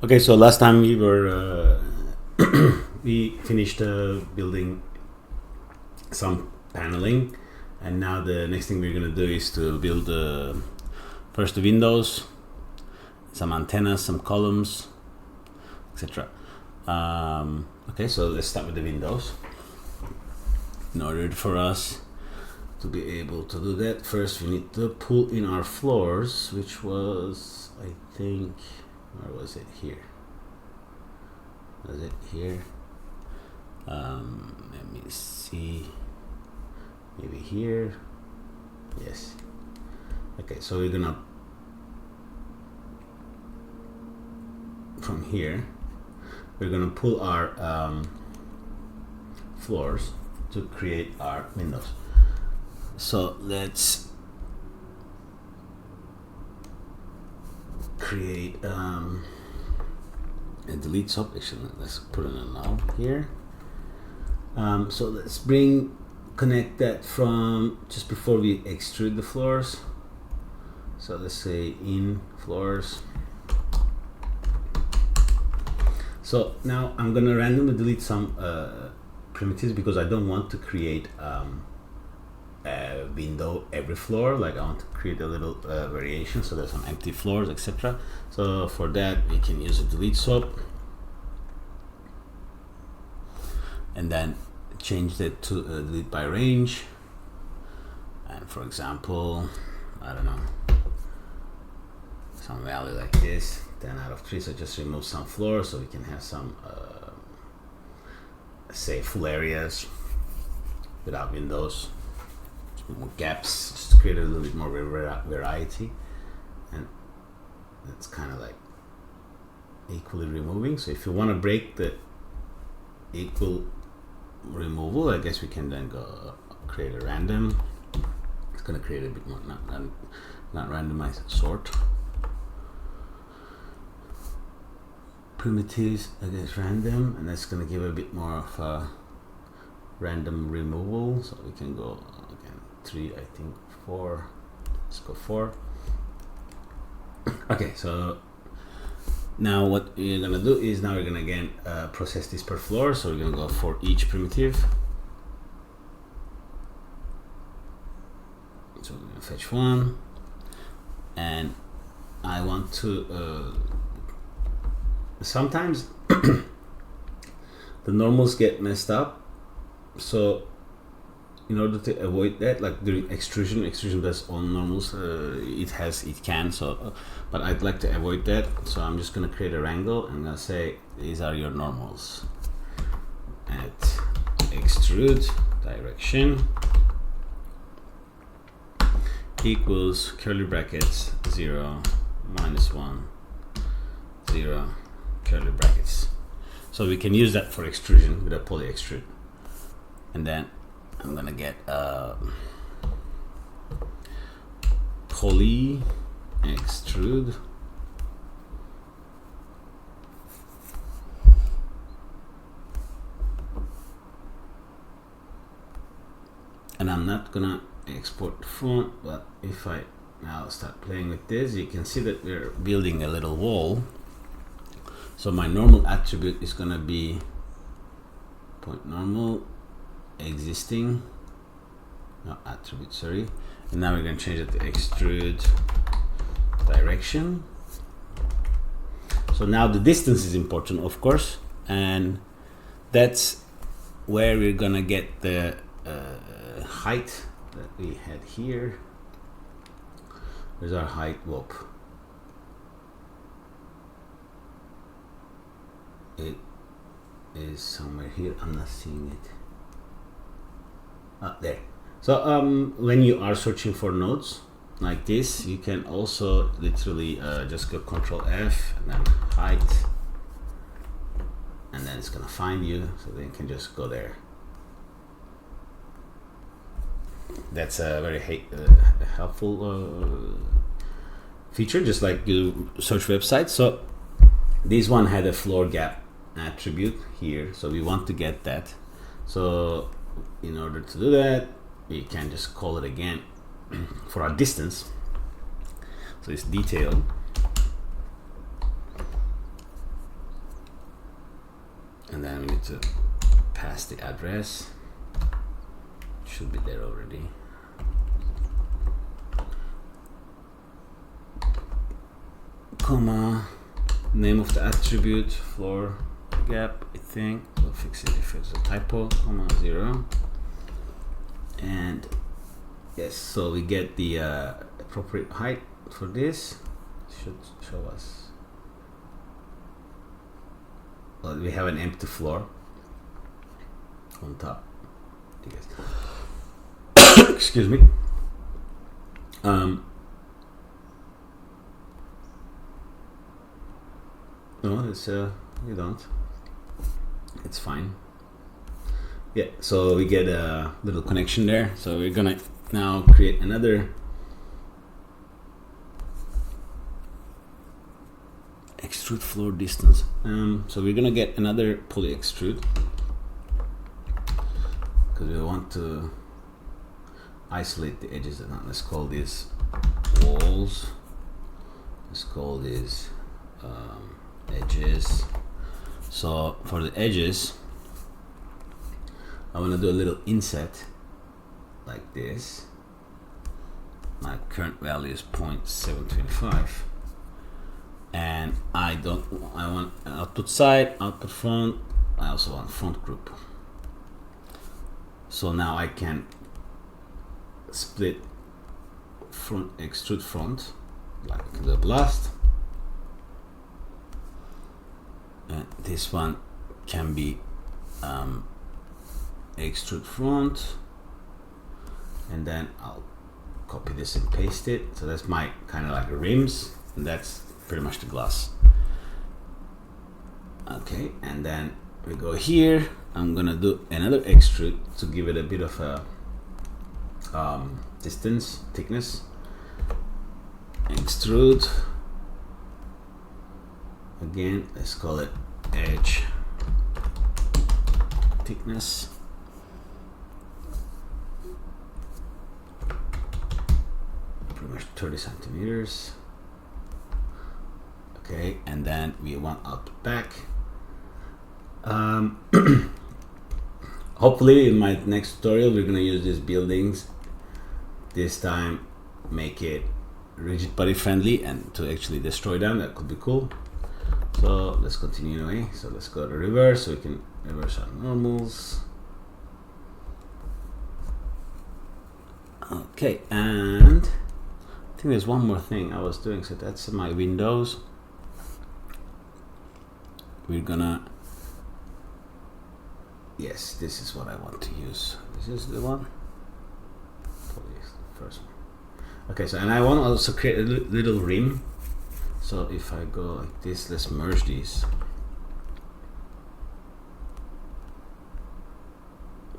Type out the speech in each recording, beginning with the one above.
Okay, so last time we were we finished building some paneling, and now the next thing we're gonna do is to build first the windows, some antennas, some columns, etc. Okay, so let's start with the windows. In order for us to be able to do that, first we need to pull in our floors, which was, I think, where was it? Here. Was it here? Let me see. Maybe here. Yes. Okay, so we're gonna, from here, we're gonna pull our floors to create our windows. So let's create a delete sub. Actually, let's put it in now here. So let's connect that from just before we extrude the floors. So let's say in floors. So now I'm gonna randomly delete some primitives because I don't want to create a window every floor. Like I want to create a little variation, so there's some empty floors, etc. So for that we can use a delete swap and then change that to delete by range. And for example, I don't know, some value like this, 10 out of 3. So just remove some floors so we can have some say full areas without windows, more gaps, just create a little bit more variety. And that's kind of like equally removing. So if you want to break the equal removal, I guess we can then go create a random. It's going to create a bit more, not randomized, sort primitives, I guess random, and that's going to give a bit more of a random removal. So we can go again 3, I think 4. Let's go 4. Okay, so now what we're gonna do is now we're gonna again process this per floor. So we're gonna go for each primitive. So we're gonna fetch 1, and I want to sometimes the normals get messed up. So in order to avoid that, like during extrusion does on normals, it can. So, but I'd like to avoid that. So I'm just gonna create a wrangle and I'm gonna say these are your normals at extrude direction equals curly brackets 0 minus 1 0 curly brackets. So we can use that for extrusion with a poly extrude, and then I'm gonna get poly extrude and I'm not gonna export the font, but if I now start playing with this, you can see that we're building a little wall. So my normal attribute is gonna be point normal existing, no attribute, sorry, and now we're going to change it to extrude direction. So now the distance is important, of course, and that's where we're going to get the height that we had here. Where's our height? Whoop. It is somewhere here. I'm not seeing it. There. So when you are searching for nodes like this, you can also literally just go Control F and then height, and then it's gonna find you. So then you can just go there. That's a very helpful feature, just like you search websites. So this one had a floor gap attribute here, so we want to get that. So in order to do that, we can just call it again for our distance. So it's detail and then we need to pass the address. Should be there already. Comma, name of the attribute, floor gap, I think. We'll fix it if it's a typo, comma 0. And yes, so we get the appropriate height for this. Should show us. Well, we have an empty floor on top. Excuse me. No, it's you don't. It's fine. Yeah, so we get a little connection there. So we're gonna now create another extrude floor distance. So we're gonna get another poly extrude because we want to isolate the edges. And let's call these walls. Let's call these edges. So for the edges, I want to do a little inset like this. My current value is 0.725, and I want output side, output front. I also want front group. So now I can split front, extrude front, like the blast. And this one can be extrude front, and then I'll copy this and paste it. So that's my kind of like rims, and that's pretty much the glass. Okay, and then we go here. I'm gonna do another extrude to give it a bit of a distance, thickness. Extrude. Again, let's call it edge thickness. Pretty much 30 centimeters. Okay, and then we want output back. Hopefully in my next tutorial we're gonna use these buildings. This time make it rigid body friendly and to actually destroy them. That could be cool. So let's continue anyway. So let's go to reverse so we can reverse our normals. Okay, and I think there's one more thing I was doing. So that's my windows. We're gonna, yes, this is what I want to use. This is the one. Probably the first one. Okay, so and I want to also create a little rim. So if I go like this, let's merge these.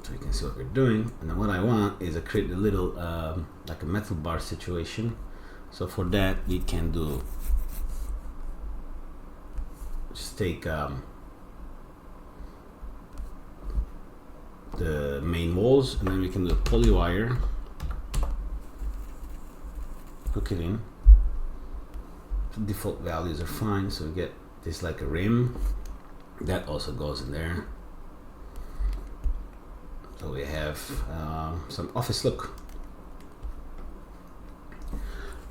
So you can see what we're doing. And then what I want is to create a little, like a metal bar situation. So for that, we can do, just take the main walls, and then we can do a poly wire, hook it in. Default values are fine, so we get this like a rim that also goes in there. So we have some office look,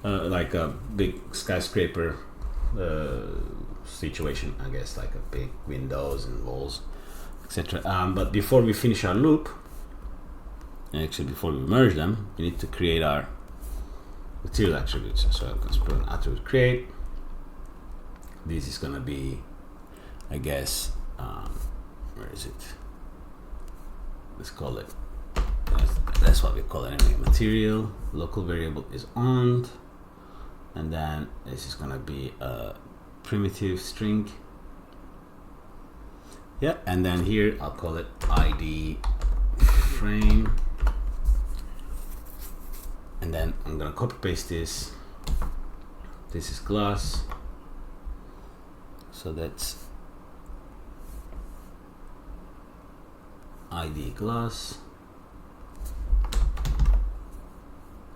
like a big skyscraper situation, I guess, like a big windows and walls, etc. But before we finish our loop, actually before we merge them, we need to create our material attributes. So I'm going to put an attribute create. This is going to be, I guess, where is it? Let's call it, that's what we call it anyway, material. Local variable is on, and then this is going to be a primitive string. Yeah, and then here I'll call it ID frame. And then I'm gonna copy paste this. This is glass. So that's ID glass.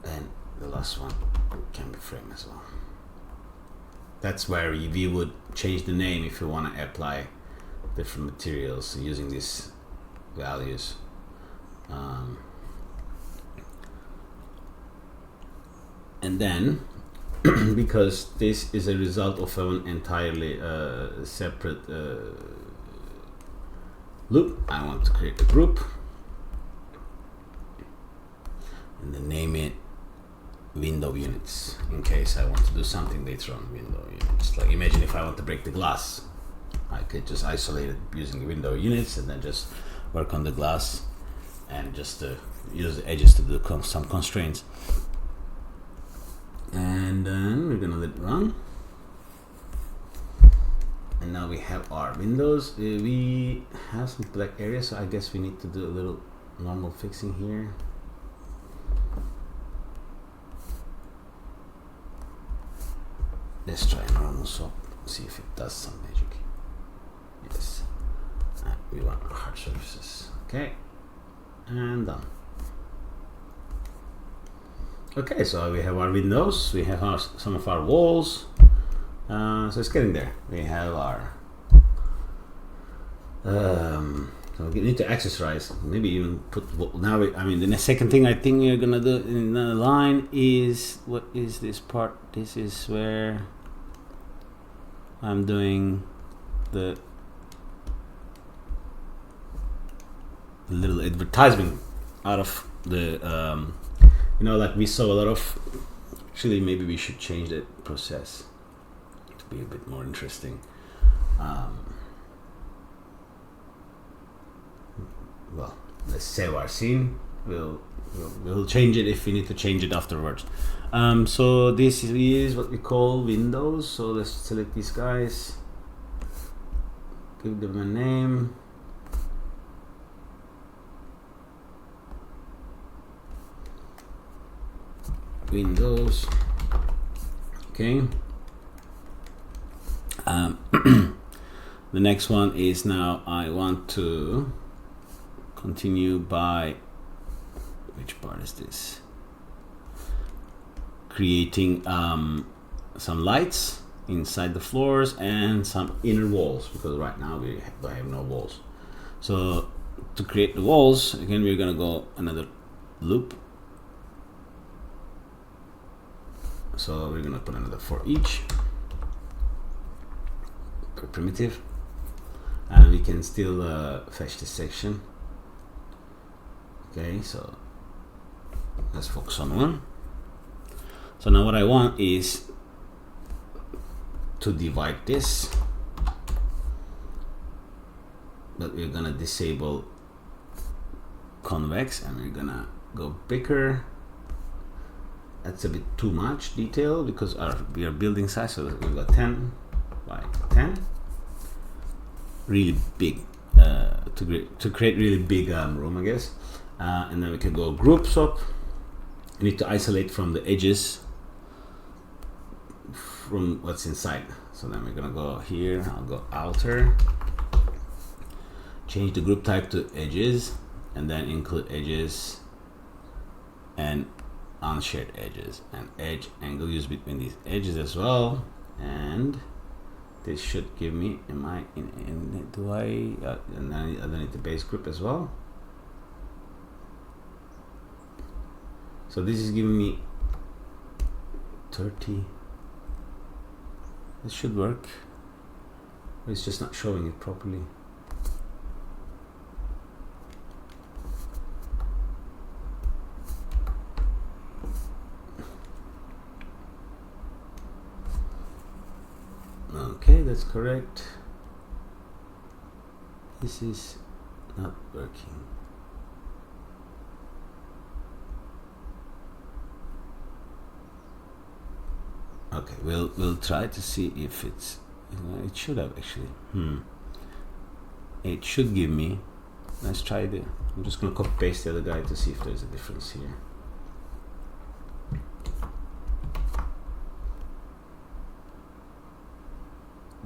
And the last one can be frame as well. That's where we would change the name if you want to apply different materials using these values. And then because this is a result of an entirely separate loop, I want to create a group and then name it window units, in case I want to do something later on. Window units, like imagine if I want to break the glass, I could just isolate it using the window units and then just work on the glass and just use the edges to do some constraints. And then we're gonna let it run. And now we have our windows. We have some black areas, so I guess we need to do a little normal fixing here. Let's try normal swap, see if it does some magic. Yes. We want hard surfaces. Okay. And done. Okay, so we have our windows, we have some of our walls. So it's getting there. We have our so we need to accessorize, maybe even put now. The second thing I think we're gonna do in the line is, what is this part? This is where I'm doing the little advertisement out of the like we saw a lot of. Actually, maybe we should change the process to be a bit more interesting. Well, let's save our scene. We'll change it if we need to change it afterwards. So this is what we call windows. So let's select these guys, give them a name. Windows. Okay. The next one is, now I want to continue by, which part is this? Creating some lights inside the floors and some inner walls, because right now we have no walls. So to create the walls, again, we're gonna go another loop. So we're gonna put another for each per primitive, and we can still fetch this section. Okay, so let's focus on one. So now what I want is to divide this, but we're gonna disable convex and we're gonna go bigger. That's a bit too much detail because we are building size, so we've got 10 by 10. Really big, to create really big room, I guess. And then we can go group swap. We need to isolate from the edges from what's inside. So then we're gonna go here, I'll go outer, change the group type to edges, and then include edges and unshared edges, and edge angle used between these edges as well. And this should give me, and then I need the base group as well. So this is giving me 30. This should work, but it's just not showing it properly. Okay, that's correct. This is not working. Okay, we'll try to see if it's, it should have actually. It should give me. Let's try the. I'm just gonna copy paste the other guy to see if there's a difference here.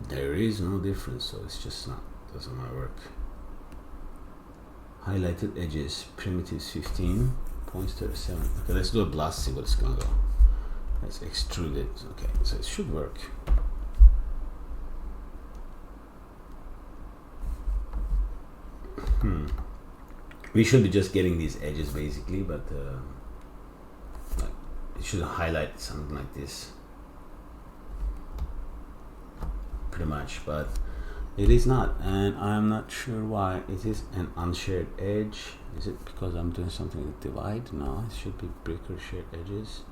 There is no difference, so it's just not, doesn't want to work. Highlighted edges, primitives 15, points 37. Okay, let's do a blast, see what it's gonna go. Let's extrude it. Okay, so it should work. We should be just getting these edges basically, but like it should highlight something like this pretty much, but it is not, and I'm not sure why. It is an unshared edge. Is it because I'm doing something with divide? No, it should be breaker shared edges,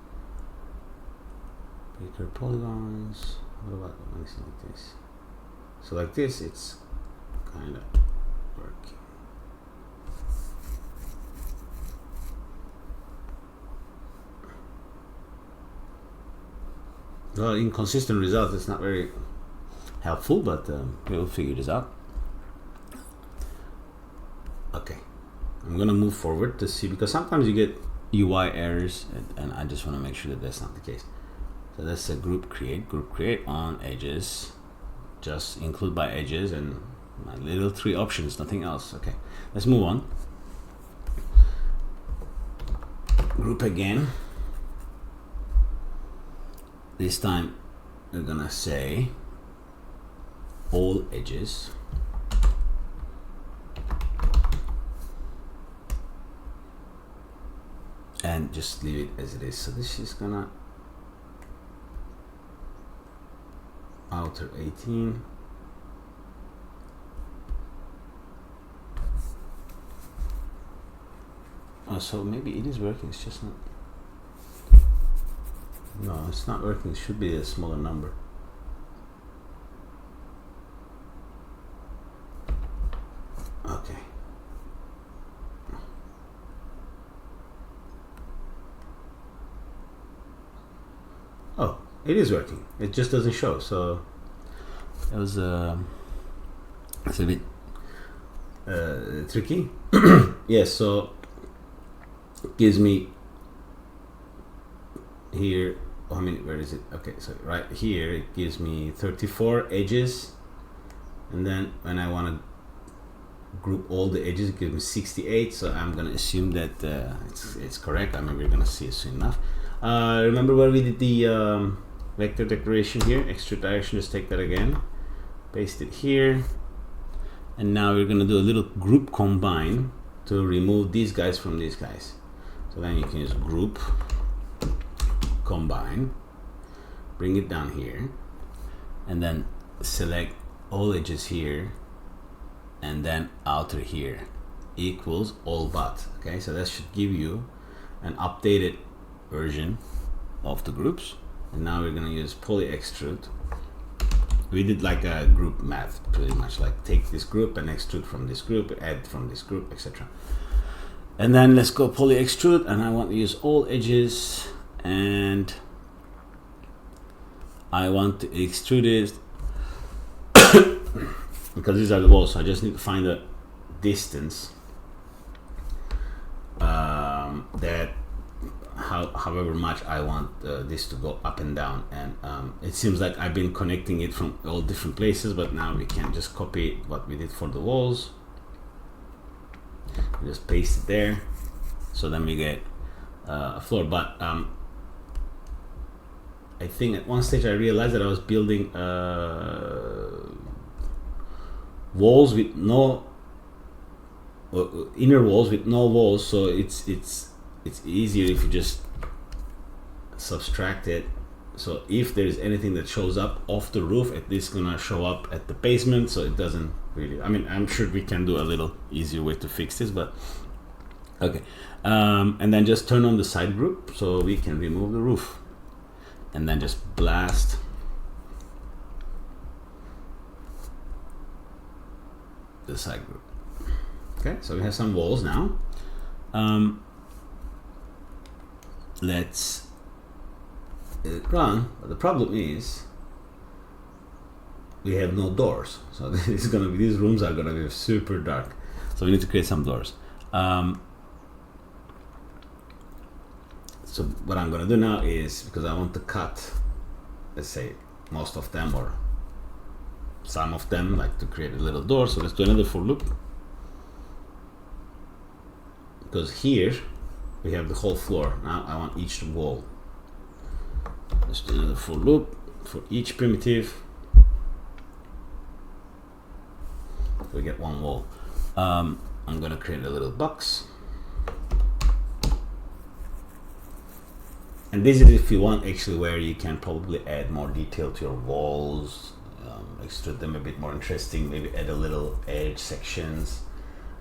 breaker polygons. What about anything like this? So like this, it's kind of working. Well, inconsistent result is not very helpful, but we'll figure this out. Okay, I'm gonna move forward to see, because sometimes you get UI errors, and I just want to make sure that that's not the case. So that's a group create on edges, just include by edges, and my little 3 options, nothing else. Okay, let's move on. Group again. This time we're gonna say all edges, and just leave it as it is. So this is gonna outer 18, oh, so maybe it is working, it's just not. No, it's not working. It should be a smaller number. Okay. Oh, it is working. It just doesn't show. So it was it's a bit tricky. Yes. So it gives me here, I mean, where is it? Okay, so right here it gives me 34 edges, and then when I want to group all the edges, it gives me 68. So I'm gonna assume that it's correct. I mean, we're gonna see it soon enough. Remember where we did the vector declaration here? Extrude direction, just take that again, paste it here, and now we're gonna do a little group combine to remove these guys from these guys. So then you can use group combine, bring it down here, and then select all edges here, and then outer here equals all but. Okay, so that should give you an updated version of the groups. And now we're going to use poly extrude. We did like a group math, pretty much, like take this group and extrude from this group, add from this group, etc. And then let's go poly extrude, and I want to use all edges, and I want to extrude it because these are the walls, so I just need to find a distance that however much I want this to go up and down, and it seems like I've been connecting it from all different places, but now we can just copy what we did for the walls, just paste it there, so then we get a floor. But I think at one stage I realized that I was building walls with no inner walls with no walls, so it's easier if you just subtract it. So if there's anything that shows up off the roof, at least gonna show up at the basement, so it doesn't really, I mean, I'm sure we can do a little easier way to fix this, but okay. And then just turn on the side group so we can remove the roof, and then just blast the side group. Okay, so we have some walls now. Let's run, but the problem is we have no doors, so this is gonna be, these rooms are gonna be super dark, so we need to create some doors. So what I'm gonna do now is, because I want to cut, let's say most of them or some of them, like to create a little door, so let's do another for loop, because here we have the whole floor. Now I want each wall. Let's do another for loop for each primitive. We get one wall. I'm gonna create a little box. And this is if you want actually where you can probably add more detail to your walls, extrude them a bit more interesting, maybe add a little edge sections,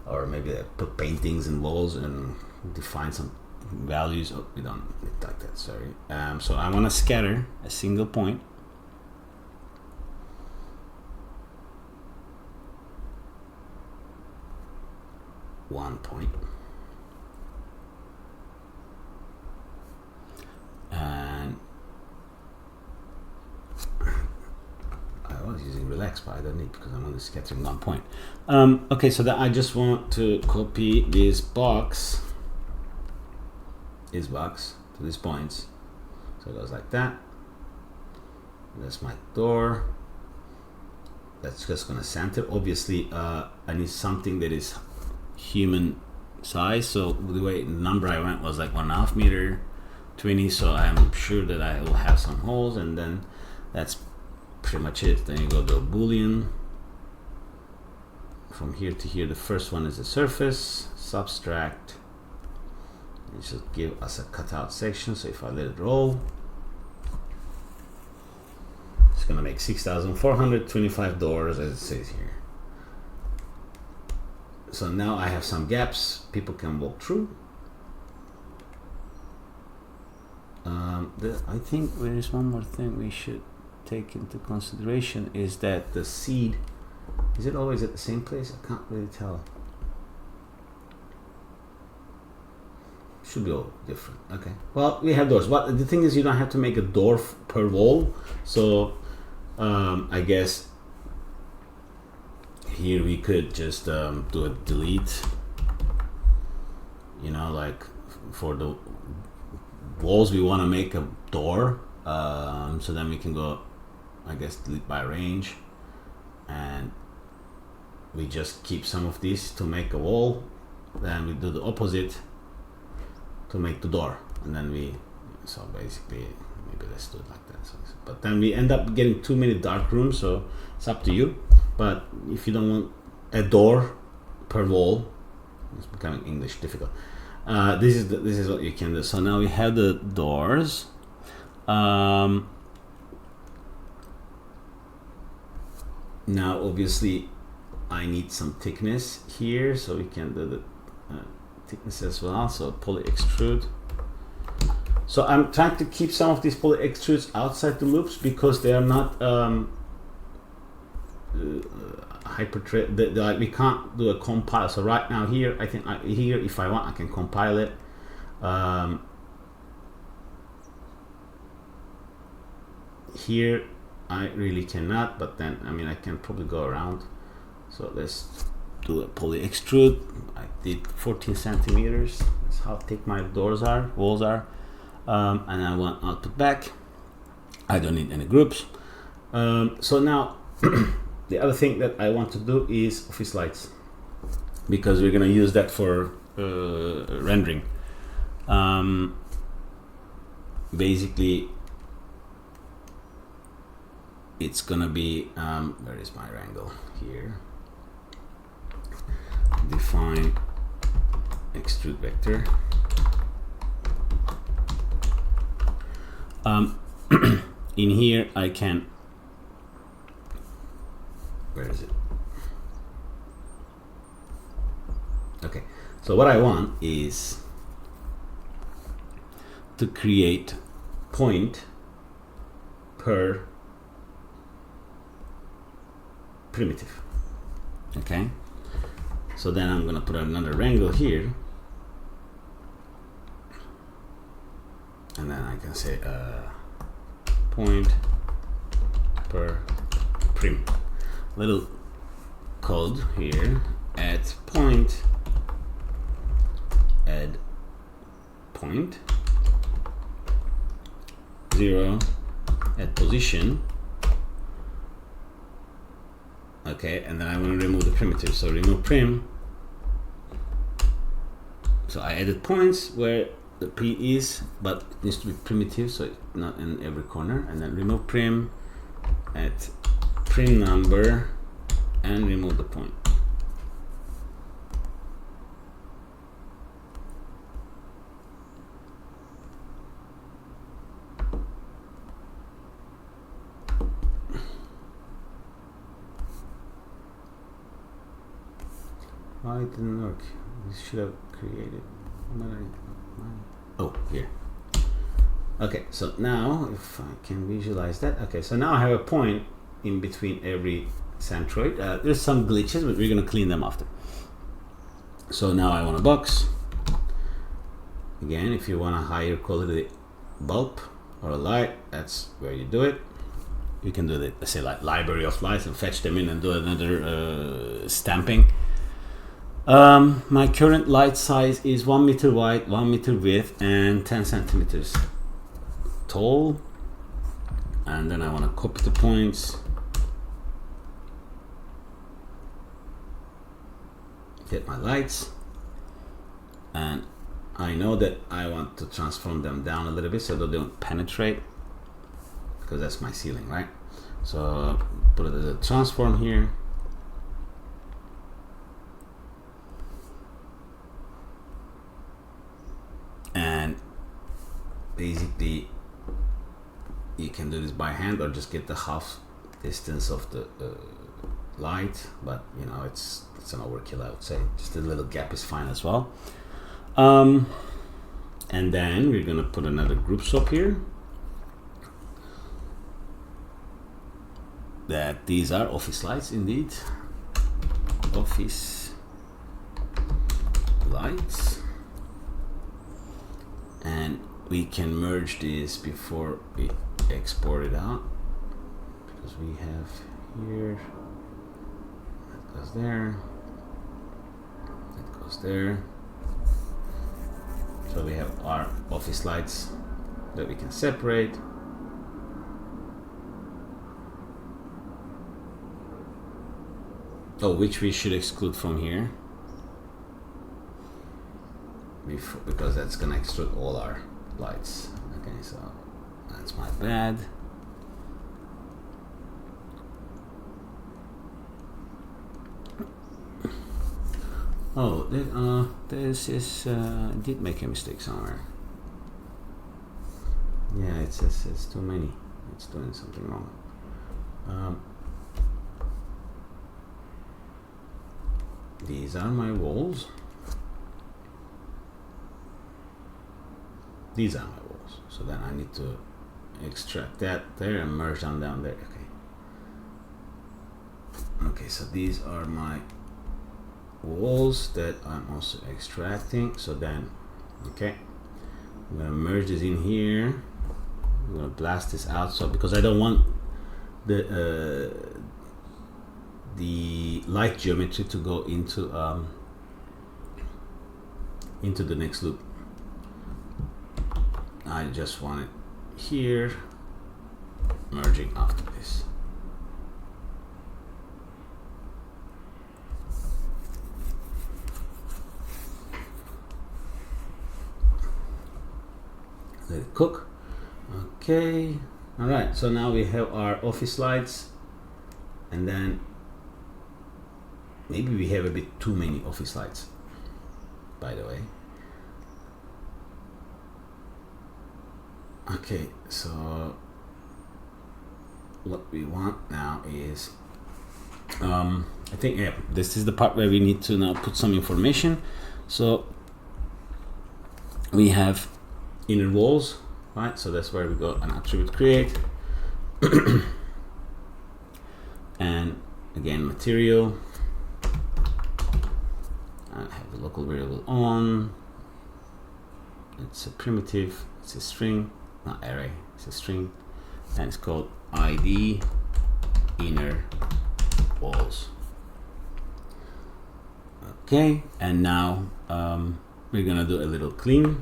or maybe put paintings in walls and define some values. Oh, we don't need like that, sorry. So I want to scatter a single point. One point. And I was using relax, but I don't need because I'm only scattering 1 point. Okay, so that I just want to copy this box to these points. So it goes like that. That's my door. That's just gonna center. Obviously, I need something that is human size. So the way the number I went was like 1.5 meter 20. So I'm sure that I will have some holes, and then that's pretty much it. Then you go to a Boolean. From here to here, the first one is the surface, subtract. It should give us a cutout section. So if I let it roll, it's gonna make 6,425 doors as it says here. So now I have some gaps people can walk through. I think there is one more thing we should take into consideration, is that the seed, is it always at the same place? I can't really tell. Should be all different. Okay, well, we have doors. But the thing is, you don't have to make a door per wall. So I guess here we could just do a delete, you know, like for the walls we want to make a door, so then we can go, I guess, delete by range, and we just keep some of these to make a wall, then we do the opposite to make the door, and then we, so basically maybe let's do it like that. So, but then we end up getting too many dark rooms, so it's up to you. But if you don't want a door per wall, it's becoming English difficult. This is what you can do. So now we have the doors. Now obviously I need some thickness here, so we can do the thickness as well. So poly extrude. So I'm trying to keep some of these poly extrudes outside the loops because they are not like we can't do a compile. So right now here, I think here if I want I can compile it. Here I really cannot, but then I mean I can probably go around. So let's do a poly extrude. I did 14 centimeters. That's how thick my walls are. And I want output back. I don't need any groups. So now the other thing that I want to do is office lights, because we're going to use that for rendering. Basically it's gonna be where is my wrangle here? Define extrude vector. In here I can, where is it? Okay, so what I want is to create point per primitive. Okay, so then I'm gonna put another wrangle here, and then I can say point per prim. Little code here, add point, add point, 0, add position. Okay, and then I want to remove the primitive, so remove prim. So I added points where the P is, but it needs to be primitive, so it's not in every corner. And then remove prim, add prim number, and remove the point. Why it didn't work? This should have created. Oh, here. Okay, so now if I can visualize that. Okay, so now I have a point in between every centroid. There's some glitches, but we're gonna clean them after. So now I want a box. Again, if you want a higher quality bulb or a light, that's where you do it. You can do the, say, like library of lights and fetch them in and do another stamping. My current light size is 1 meter wide, 1 meter width, and 10 centimeters tall. And then I want to copy the points, get my lights, and I know that I want to transform them down a little bit so they don't penetrate, because that's my ceiling, right? So put it as a transform here. And basically you can do this by hand or just get the half distance of the light, but you know, it's an overkill, I would say. Just a little gap is fine as well. And then we're gonna put another group swap here. That these are office lights indeed. Office lights. And we can merge this before we export it out, because we have here, that goes there, that goes there. So we have our office lights that we can separate. Oh, which we should exclude from here, because that's gonna extrude all our lights. Okay, so that's my bad. Oh, this is did make a mistake somewhere. Yeah, it says it's too many. It's doing something wrong. These are my walls. These are my walls. So then I need to extract that there and merge them down there. Okay. Okay, so these are my walls that I'm also extracting. So then, okay, I'm gonna merge this in here. I'm gonna blast this out, so because I don't want the light geometry to go into the next loop. I just want it here, merging after this. Let it cook. Okay, all right, so now we have our office lights, and then maybe we have a bit too many office lights, by the way. Okay, so what we want now is, I think, yeah, this is the part where we need to now put some information. So we have inner walls, right? So that's where we got an attribute create. And again, material. I have the local variable on. It's a primitive, it's a string, not array, it's a string, and it's called ID inner walls. Okay, and now we're gonna do a little clean.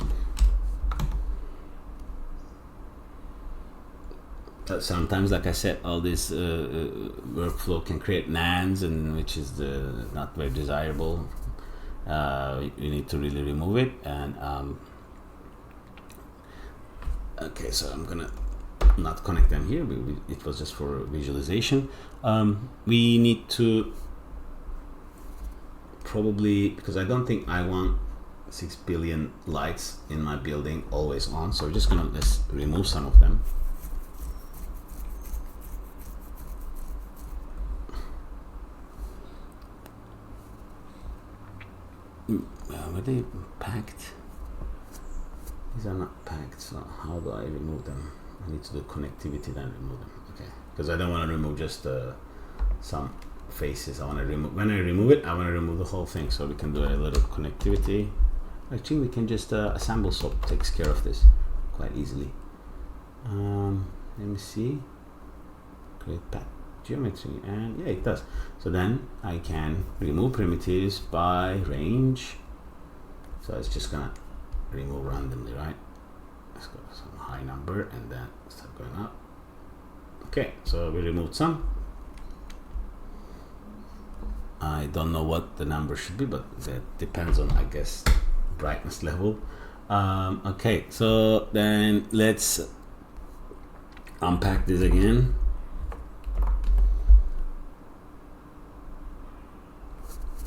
Sometimes, like I said, all this workflow can create nans, and which is not very desirable. You need to really remove it. And okay, so I'm gonna not connect them here. It was just for visualization. We need to probably, because I don't think I want 6 billion lights in my building always on, so we're just gonna let's remove some of them. were they packed? These are not packed, so how do I remove them? I need to do connectivity, then remove them. Okay, because I don't want to remove just some faces. I want to remove, when I remove it, I want to remove the whole thing, so we can do a little connectivity. Actually, we can just assemble swap takes care of this quite easily. Let me see. Create path geometry, and yeah, it does. So then I can remove primitives by range. So it's just gonna remove randomly, right? Let's go to some high number and then start going up. Okay, so we removed some. I don't know what the number should be, but that depends on, I guess, brightness level. Okay, so then let's unpack this again.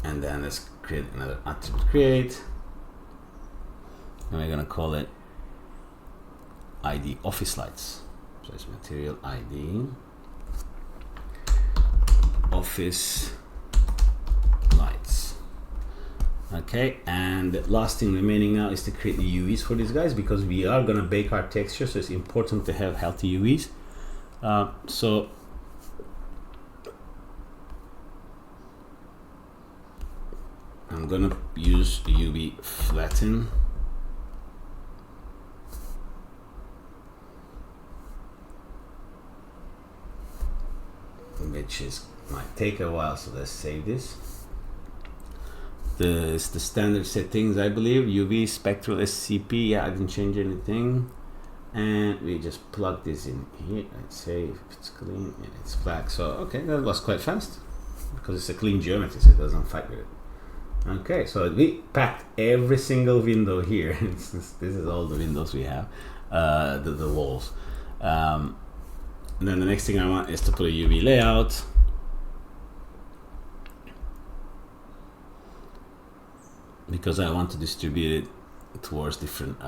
And then let's create another attribute create. And we're gonna call it ID office lights. So it's material ID office lights. Okay, and the last thing remaining now is to create the UVs for these guys, because we are gonna bake our texture, so it's important to have healthy UVs. So I'm gonna use UV flatten, which might take a while, so let's save this. The standard settings, I believe. UV spectral SCP, yeah, I didn't change anything. And we just plug this in here. Let's say if it's clean, yeah, it's black. So okay, that was quite fast because it's a clean geometry, so it doesn't fight with it. Okay, so we packed every single window here. This is all the windows we have, the walls. And then the next thing I want is to put a UV layout. Because I want to distribute it towards different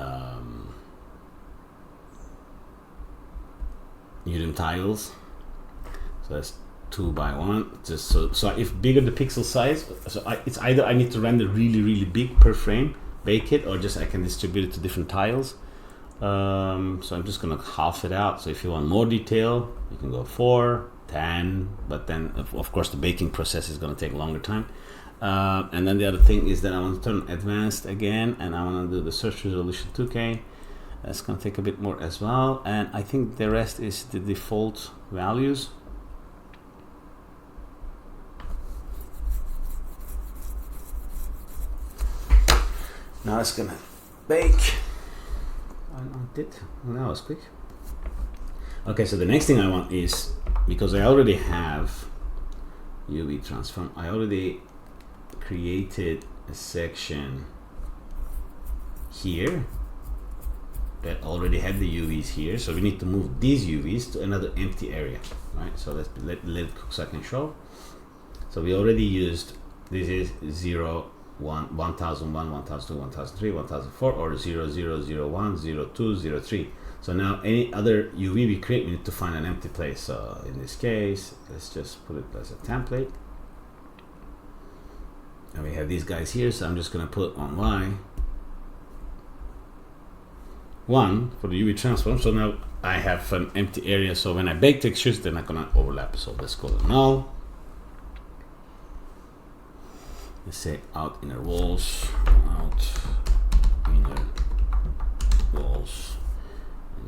Udemy tiles. So that's 2 by 1. Just so if bigger the pixel size, so it's either I need to render really big per frame, bake it, or just I can distribute it to different tiles. So I'm just gonna half it out. So if you want more detail, you can go 4, 10, but then of course the baking process is gonna take a longer time. And then the other thing is that I want to turn advanced again, and I want to do the search resolution 2K. That's gonna take a bit more as well, and I think the rest is the default values. Now it's gonna bake. I did. Well, that was quick. Okay, so the next thing I want is, because I already have UV transform, I already created a section here that already had the UVs here, so we need to move these UVs to another empty area, right? So let's let it cook so I can show. So we already used, this is 0, 1, 1001, 1002, 1003, 1004, or 0, 0, 0, 1, 0, 2, 0, 3. So now any other UV we create, we need to find an empty place. So in this case, let's just put it as a template. And we have these guys here, so I'm just gonna put on Y1 for the UV transform. So now I have an empty area, so when I bake textures, they're not gonna overlap. So let's call it null. Let's say out inner walls, and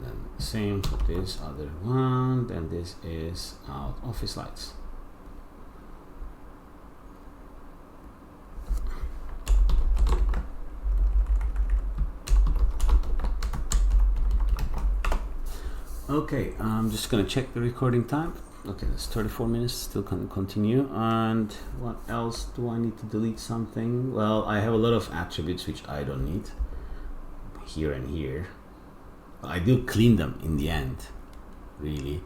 then same for this other one. Then this is out office lights. Okay, I'm just gonna check the recording time. Okay, that's 34 minutes, still can continue. And what else do I need to delete something? Well, I have a lot of attributes which I don't need here and here. I do clean them in the end, really,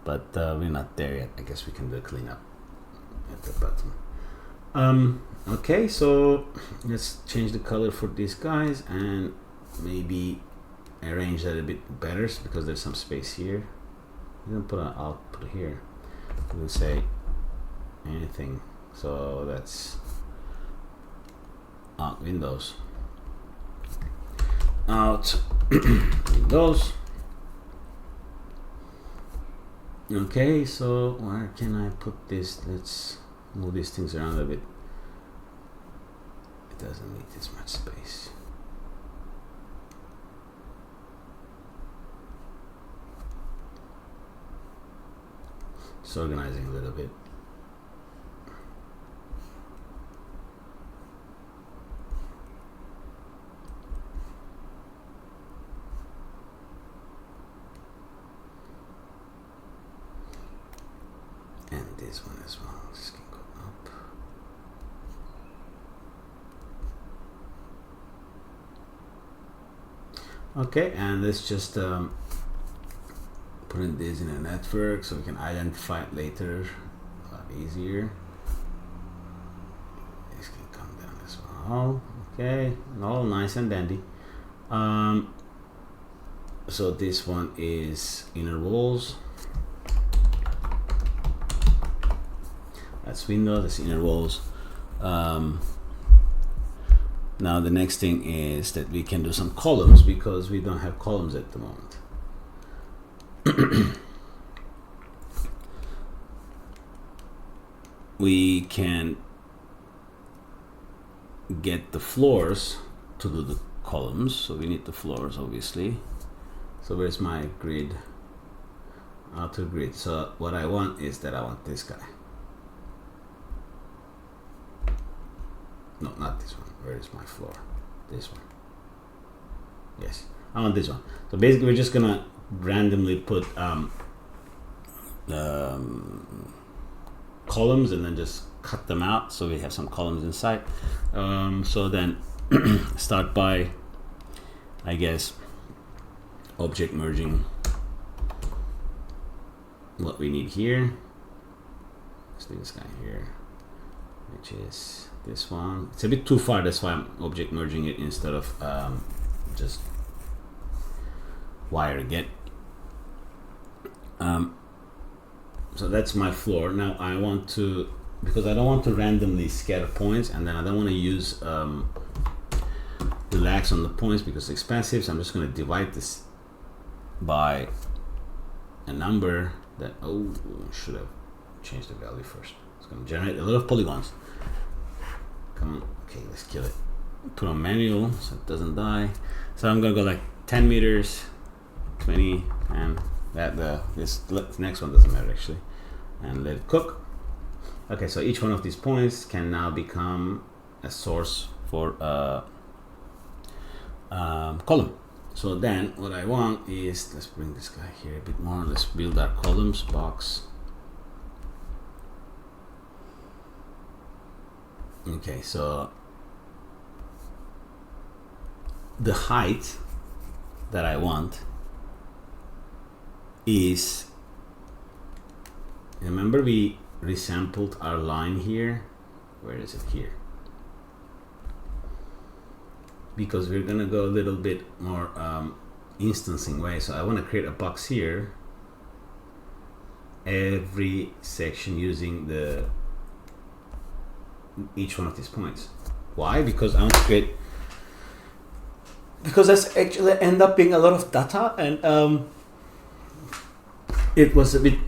but we're not there yet. I guess we can do a cleanup at the bottom. Okay, so let's change the color for these guys and maybe arrange that a bit better because there's some space here. We don't put an output here. We'll say anything. So that's out Windows, out Windows. Okay, so where can I put this? Let's move these things around a bit. It doesn't need this much space. It's organizing a little bit. And this one as well. This can go up. Okay, and let's just put in this in a network so we can identify it later a lot easier. This can come down as well. Okay, all nice and dandy. So this one is inner walls. That's Windows, that's inner walls. Now the next thing is that we can do some columns because we don't have columns at the moment. We can get the floors to do the columns, so we need the floors obviously. So where's my grid? Outer grid. So what I want is that I want this guy. No, not this one. Where is my floor? This one. Yes, I want this one. So basically we're just gonna randomly put columns and then just cut them out so we have some columns inside. So then start by, I guess, object merging what we need here. Let's do this guy here, which is this one. It's a bit too far, that's why I'm object merging it instead of just wire get. So that's my floor. Now I want to, because I don't want to randomly scatter points, and then I don't want to use relax on the points because it's expensive, so I'm just going to divide this by a number that, oh, should have changed the value first. It's going to generate a lot of polygons. Come on, okay, let's kill it. Put on manual so it doesn't die. So I'm going to go like 10 meters, 20, and this next one doesn't matter actually, and let it cook. Okay, so each one of these points can now become a source for a column. So then what I want is, let's bring this guy here a bit more. Let's build our columns box. Okay, so the height that I want is, remember we resampled our line here? Where is it? Here. Because we're gonna go a little bit more instancing way. So I want to create a box here, every section using each one of these points. Why? Because I want to create, because that's actually end up being a lot of data, and it was a bit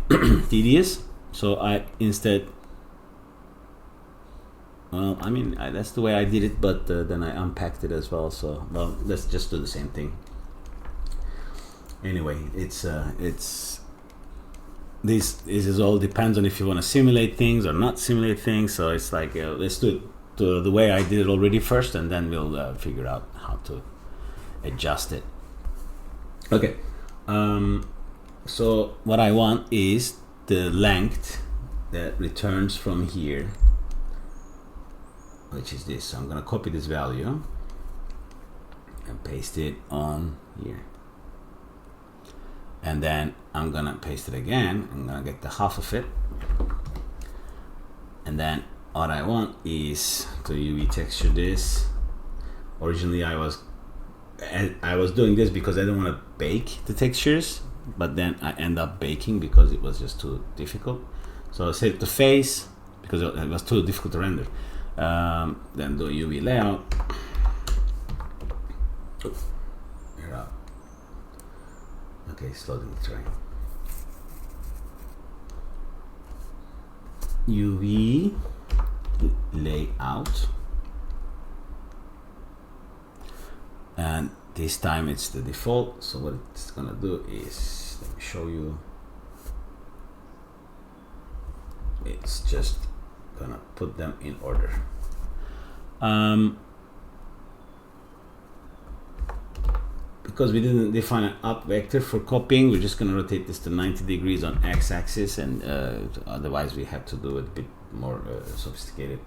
tedious. So I instead, well, I mean, that's the way I did it, but then I unpacked it as well. So, well, let's just do the same thing. Anyway, this is all depends on if you want to simulate things or not simulate things. So it's like, let's do it the way I did it already first, and then we'll figure out how to adjust it. Okay. So what I want is the length that returns from here, which is this. So I'm going to copy this value and paste it on here. And then I'm going to paste it again. I'm going to get the half of it. And then what I want is to UV texture this. Originally I was doing this because I didn't want to bake the textures, but then I end up baking because it was just too difficult. So I set it to face because it was too difficult to render. Then do UV layout. Okay, it's loading the terrain. UV layout, and this time it's the default. So what it's gonna do is, let me show you. It's just gonna put them in order. Because we didn't define an up vector for copying, we're just going to rotate this to 90 degrees on x-axis, and otherwise we have to do it a bit more sophisticated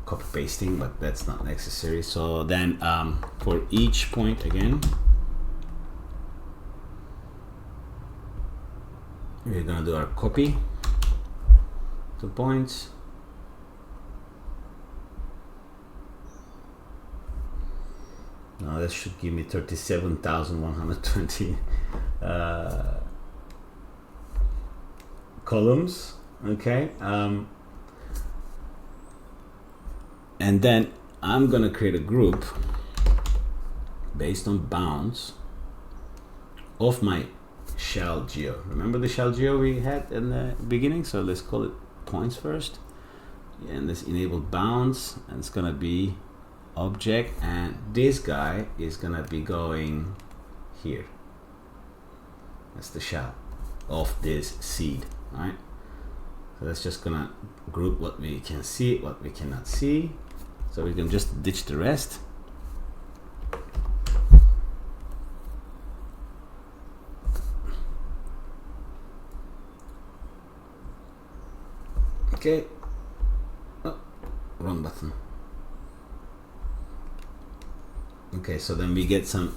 copy pasting, but that's not necessary. So then for each point again, we're going to do our copy to points. Now that should give me 37,120 columns. Okay, and then I'm gonna create a group based on bounds of my shell geo. Remember the shell geo we had in the beginning? So let's call it points first, and let's enable bounds, and it's gonna be object, and this guy is gonna be going here. That's the shell of this seed, right? So that's just gonna group what we can see, what we cannot see, so we can just ditch the rest. Okay. Oh, wrong button. Okay, so then we get some.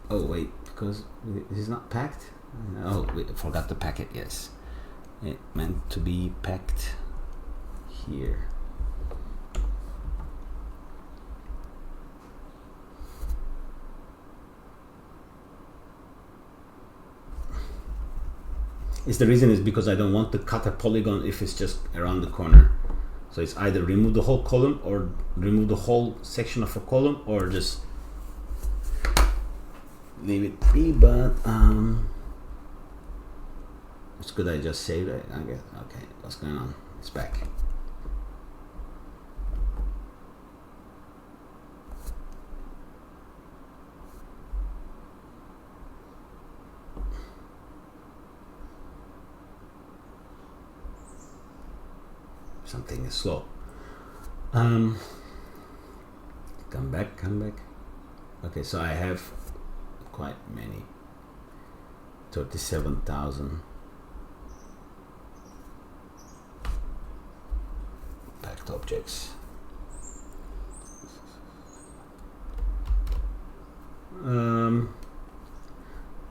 Oh wait, because this is not packed. Oh, we forgot to pack it. Yes, it meant to be packed here. The reason is because I don't want to cut a polygon if it's just around the corner. So it's either remove the whole column or remove the whole section of a column, or just leave it be. But it's good I just saved it, I guess. Okay, what's going on? It's back. Something is slow. Come back. Okay, so I have quite many. 37,000 packed objects.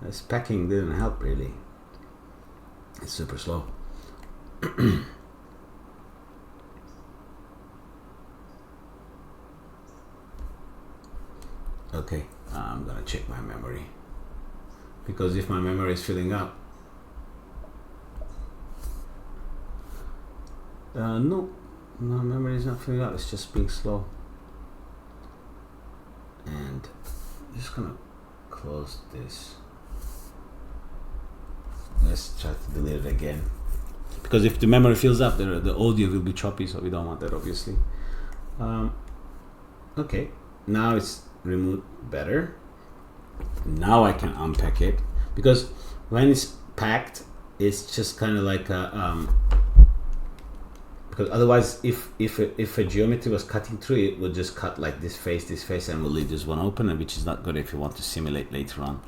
This packing didn't help really. It's super slow. Okay, I'm gonna check my memory, because if my memory is filling up, no, my memory is not filling up, it's just being slow. And I'm just gonna close this. Let's try to delete it again, because if the memory fills up, the audio will be choppy, so we don't want that, obviously. Okay, now it's removed better. Now I can unpack it, because when it's packed, it's just kind of like a because otherwise if a geometry was cutting through, it would just cut like this face, and we'll leave this one open, which is not good if you want to simulate later on.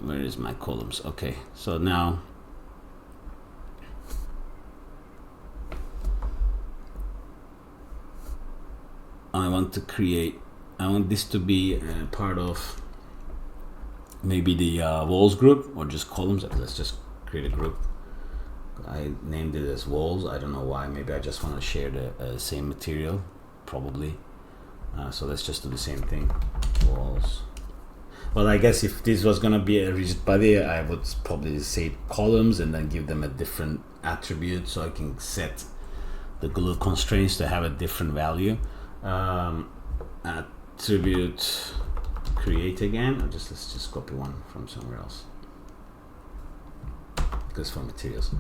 Where is my columns? Okay, so now I want this to be part of maybe the walls group, or just columns. Let's just create a group. I named it as walls. I don't know why. Maybe I just want to share the same material, probably. So let's just do the same thing. Walls. Well, I guess if this was gonna be a rigid body, I would probably say columns and then give them a different attribute, so I can set the glue constraints to have a different value. Attribute create again. Let's just copy one from somewhere else, because for materials.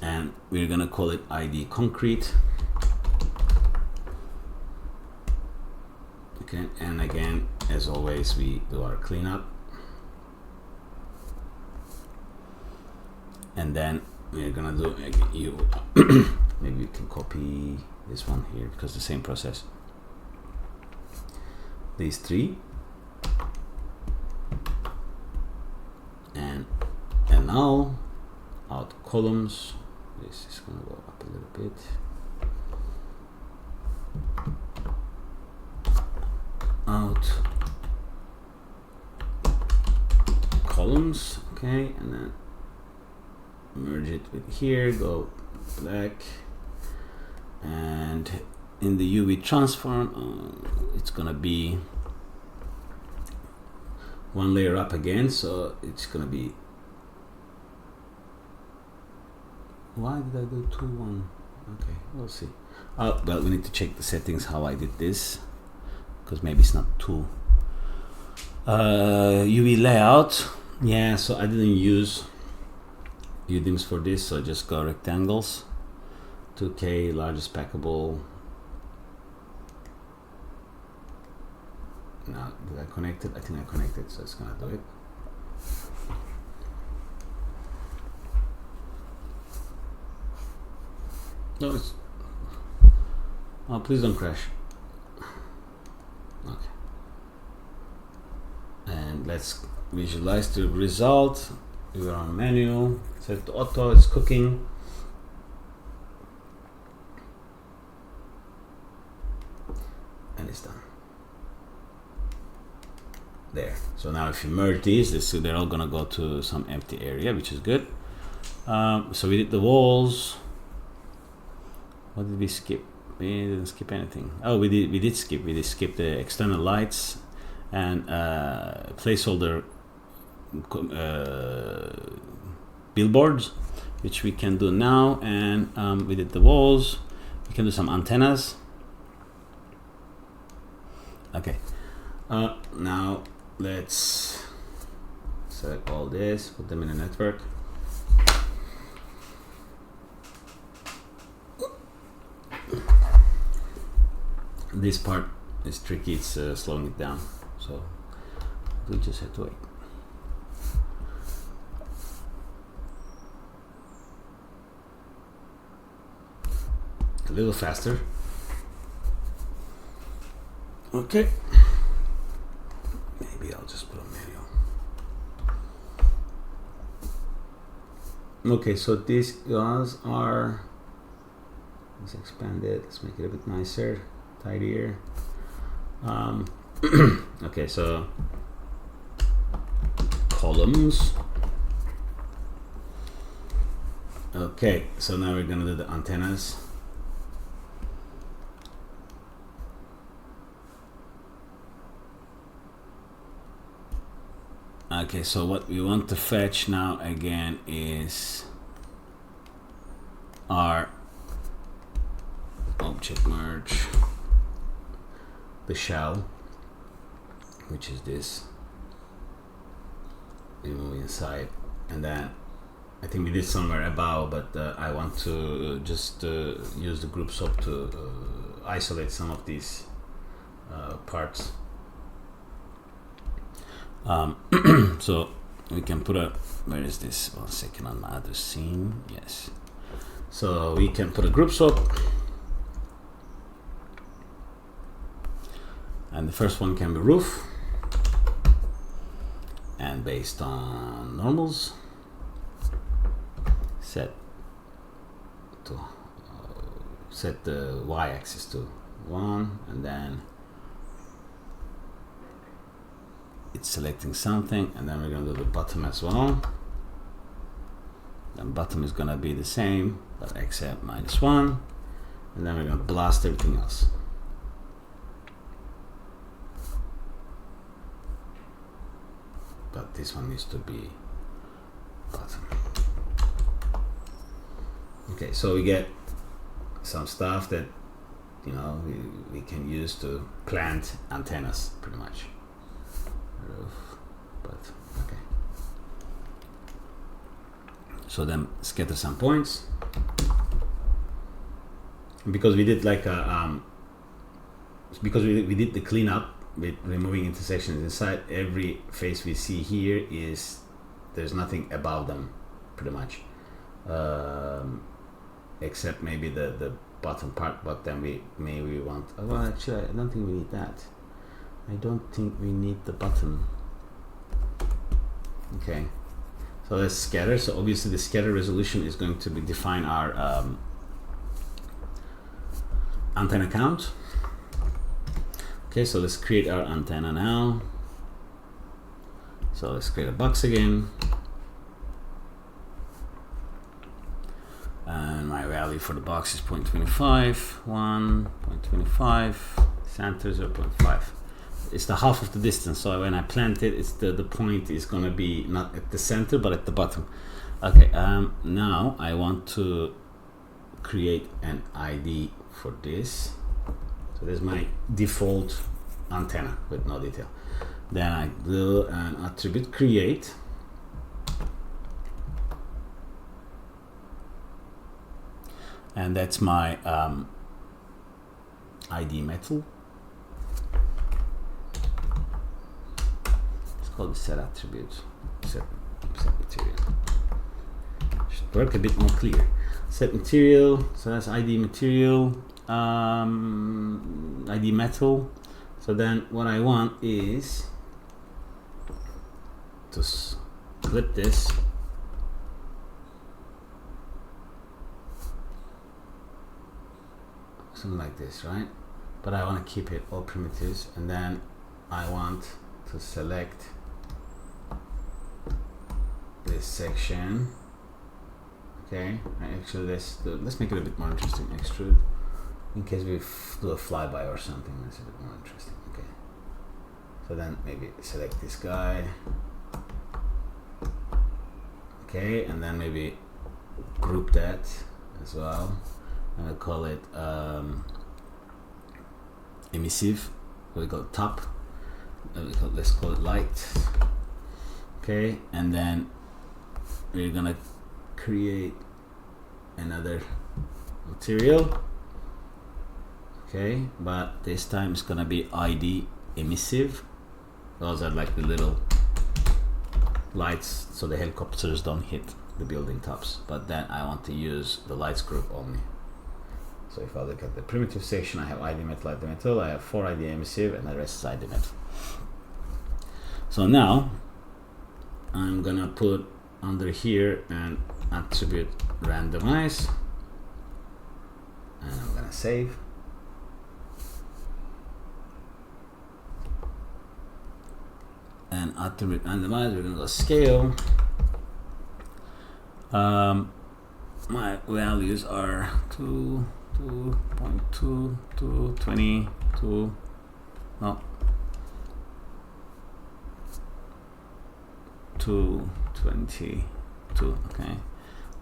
And we're gonna call it ID concrete. Okay, and again, as always, we do our cleanup. And then we're gonna do maybe we can copy this one here, because the same process. These three, and now out columns. This is gonna go up a little bit. Out columns, okay, and then merge it with here, go black, and in the UV transform, it's gonna be one layer up again, so it's gonna be, why did I do 2, 1? Okay, we'll see. Oh, well, we need to check the settings how I did this, because maybe it's not 2. UV layout, yeah, so I didn't use UDIMs for this, so just go rectangles, 2K, largest packable. Now, did I connect it? I think I connected, so it's gonna do it. No, it's, oh, please don't crash. Okay. And let's visualize the result. We are on menu, set to auto, it's cooking. And it's done. There. So now if you merge these, they're all gonna go to some empty area, which is good. So we did the walls. What did we skip? We didn't skip anything. Oh, we did skip. We did skip the external lights and placeholder billboards, which we can do now. And we did the walls. We can do some antennas. Okay. Now let's select all this, put them in a network. This part is tricky, it's slowing it down, so we just have to wait. A little faster. Okay. Maybe I'll just put a manual. Okay, so these guys are, let's expand it, let's make it a bit nicer, tidier. Okay, so columns. Okay, so now we're gonna do the antennas. Okay, so what we want to fetch now again is our object merge, the shell, which is this. We move inside, and then I think we did somewhere above, but I want to just use the group SOAP to isolate some of these parts. So we can put a, where is this? 1 second, on my other scene. Yes. So we can put a group SOAP. And the first one can be roof. And based on normals, set the y-axis to 1, and then it's selecting something, and then we're going to do the bottom as well. And bottom is going to be the same, but except -1, and then we're going to blast everything else. But this one needs to be bottom. Okay, so we get some stuff that we can use to plant antennas, pretty much. But okay. So then scatter some points. Because we did like a because we did the cleanup with removing intersections inside, every face we see here there's nothing above them, pretty much, except maybe the bottom part. But then we want, well, actually I don't think we need that. I don't think we need the bottom. Okay, so let's scatter. So obviously the scatter resolution is going to define our antenna count. Okay, so let's create our antenna now. So let's create a box again. And my value for the box is 0.25, 1.25, center 0.5. It's the half of the distance, so when I plant it, it's the point is gonna be not at the center but at the bottom. Okay, now I want to create an ID for this. So this is my default antenna with no detail. Then I do an attribute create. And that's my ID metal. It's called the set attribute. Set material. Should work a bit more clear. Set material, so that's ID material, ID metal. So then what I want is to clip this something like this, right? But I want to keep it all primitives, and then I want to select this section. Okay, actually let's make it a bit more interesting. Extrude, in case we do a flyby or something. That's a bit more interesting. Okay, so then maybe select this guy. Okay, and then maybe group that as well. And I'll call it emissive. We call it top. Let's call it light. Okay, and then we're gonna create another material. Okay, but this time it's gonna be ID emissive. Those are like the little lights, so the helicopters don't hit the building tops. But then I want to use the lights group only. So if I look at the primitive section, I have ID metal, I have 4 ID emissive, and the rest is ID metal. So now I'm gonna put under here an attribute randomize, and I'm gonna save. And attribute randomize, we're gonna go scale. My values are 2.2 to 22, no, 222. Okay,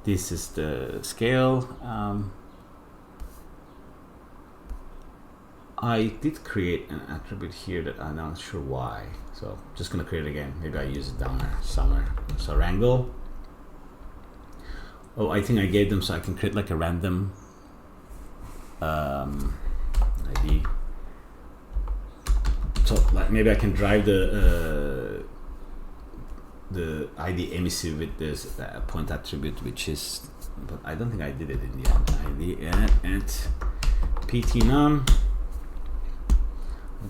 this is the scale. I did create an attribute here that I'm not sure why, so just gonna create it again. Maybe I use it down there somewhere. So wrangle. Oh, I think I gave them so I can create like a random ID. So like maybe I can drive the ID emissive with this point attribute, which is, but I don't think I did it in the end. ID at PT num.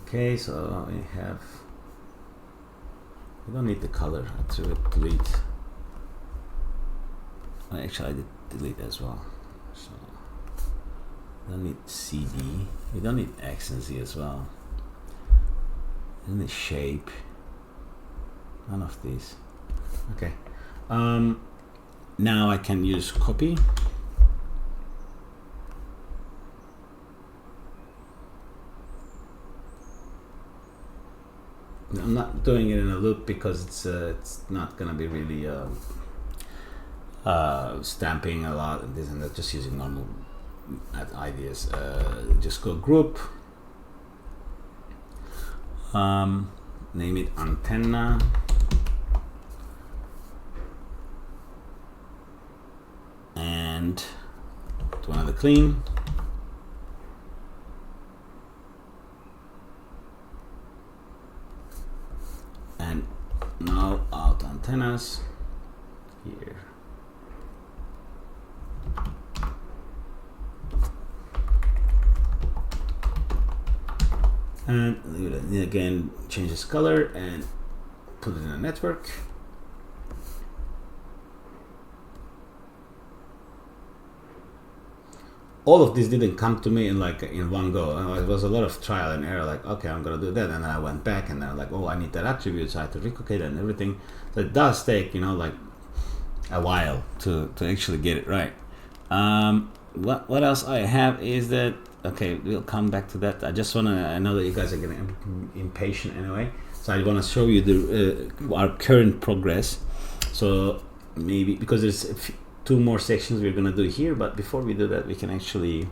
Okay, so we don't need the color attribute delete. Actually, I did delete as well. So we don't need CD. We don't need X and Z as well. We don't need shape. None of these. Okay. Now I can use copy. I'm not doing it in a loop because it's not gonna be really stamping a lot and this and that. Just using normal add ideas. Just go group, name it antenna, and do another clean. And now out antennas here. And again, change this color and put it in a network. All of this didn't come to me in one go. It was a lot of trial and error. Like, okay, I'm gonna do that, and then I went back, and then I'm like, oh, I need that attribute, so I had to relocate and everything. So it does take, like a while to actually get it right. What else I have is that, okay, we'll come back to that. I know that you guys are getting impatient anyway, so I want to show you our current progress. So maybe because there's two more sections we're gonna do here, but before we do that, we can actually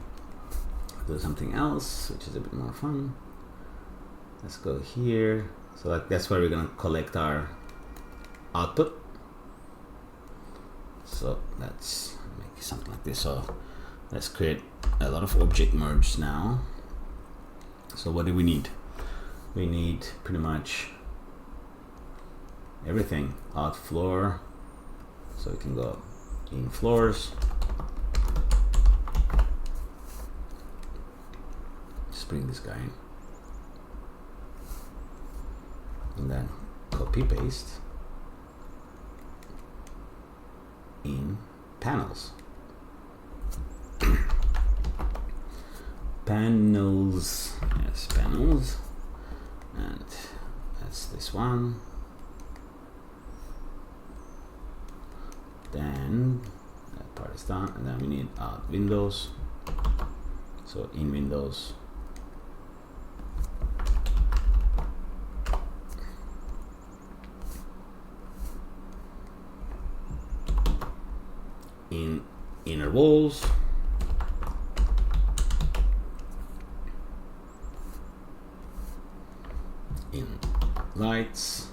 do something else, which is a bit more fun. Let's go here. So that's where we're gonna collect our output. So let's make something like this. So let's create a lot of object merge now. So what do we need? We need pretty much everything. Out floor, so we can go in floors. Just bring this guy in, and then copy paste in panels. Panels, yes, panels, and that's this one. Then that part is done, and then we need out windows. So in windows, in inner walls, in lights,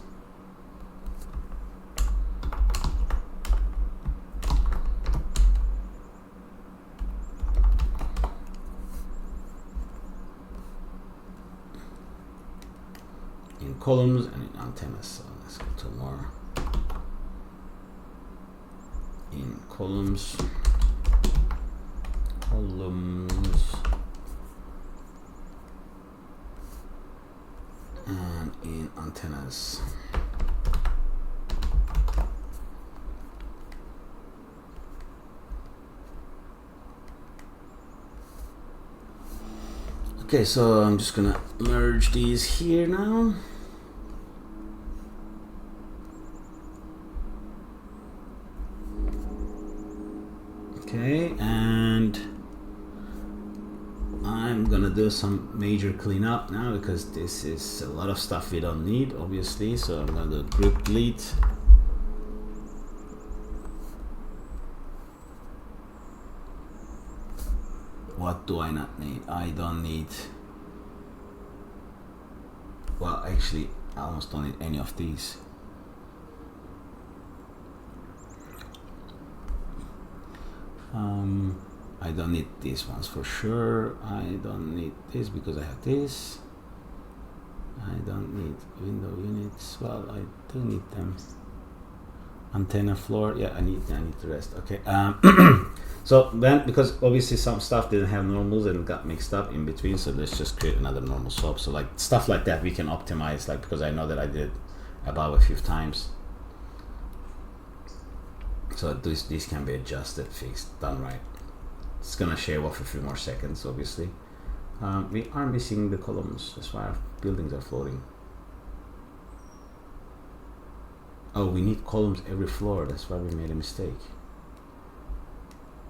in columns, and in antennas. So let's go to more. In columns, and in antennas. Okay, so I'm just gonna merge these here now. Okay, and I'm gonna do some major cleanup now, because this is a lot of stuff we don't need, obviously. So I'm gonna do group delete. What do I not need? I don't need, well, actually I almost don't need any of these. I don't need these ones for sure. I don't need this because I have this. I don't need window units. Well, I do need them. Antenna floor. Yeah, I need the rest. Okay. So then, because obviously some stuff didn't have normals and got mixed up in between, so let's just create another normal swap. So like stuff like that we can optimize, like, because I know that I did it above a few times. So these can be adjusted, fixed, done right. It's gonna shave off a few more seconds, obviously. We are missing the columns, that's why our buildings are floating. Oh, we need columns every floor, that's why we made a mistake.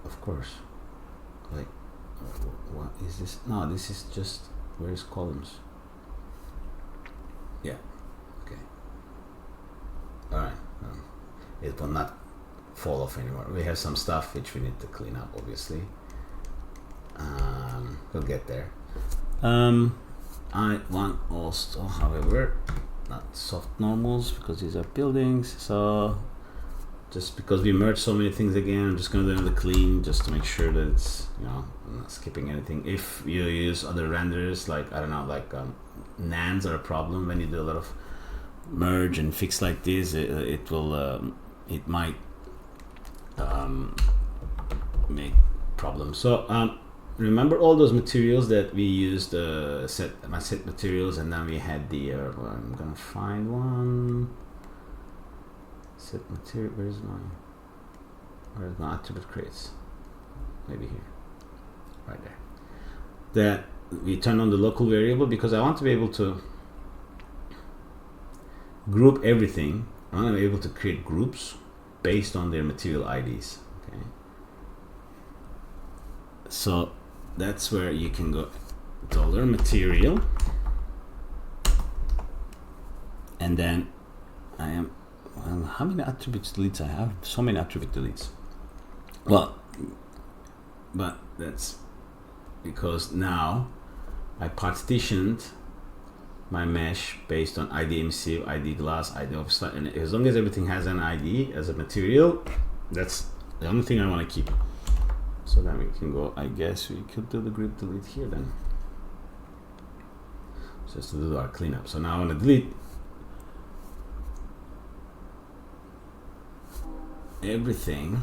Of course. Like, what is this? No, this is just, where's columns? Yeah, okay. Alright, it will not fall off anymore. We have some stuff which we need to clean up, obviously. we'll get there. I want also, however, not soft normals because these are buildings. So just because we merged so many things again, I'm just going to do another clean just to make sure that it's, you know, I'm not skipping anything. If you use other renderers, like, I don't know, like NANs are a problem when you do a lot of merge and fix like this. It will, it might make problems. So remember all those materials that we used, my set materials, and then we had the, I'm gonna find one. Set material, where's my attribute creates? Maybe here, right there. That we turn on the local variable because I want to be able to group everything. I want to be able to create groups based on their material IDs. Okay. So that's where you can go $material, and then I am, how many attributes deletes I have? So many attribute deletes. Well, but that's because now I partitioned my mesh based on ID emissive, ID glass, ID offset, and as long as everything has an ID as a material, that's the only thing I want to keep. So then we can go, I guess we could do the group delete here then. Just to do our cleanup. So now I want to delete everything,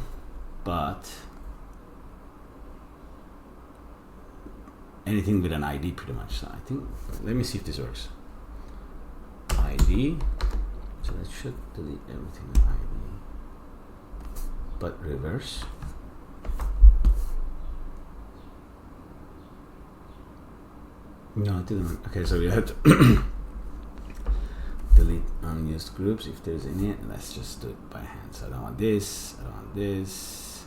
but anything with an ID pretty much. So I think, let me see if this works. ID, so that should delete everything with ID, but reverse. No, it didn't. Okay, so we have to delete unused groups if there's any. Let's just do it by hand. So I don't want this, I don't want this,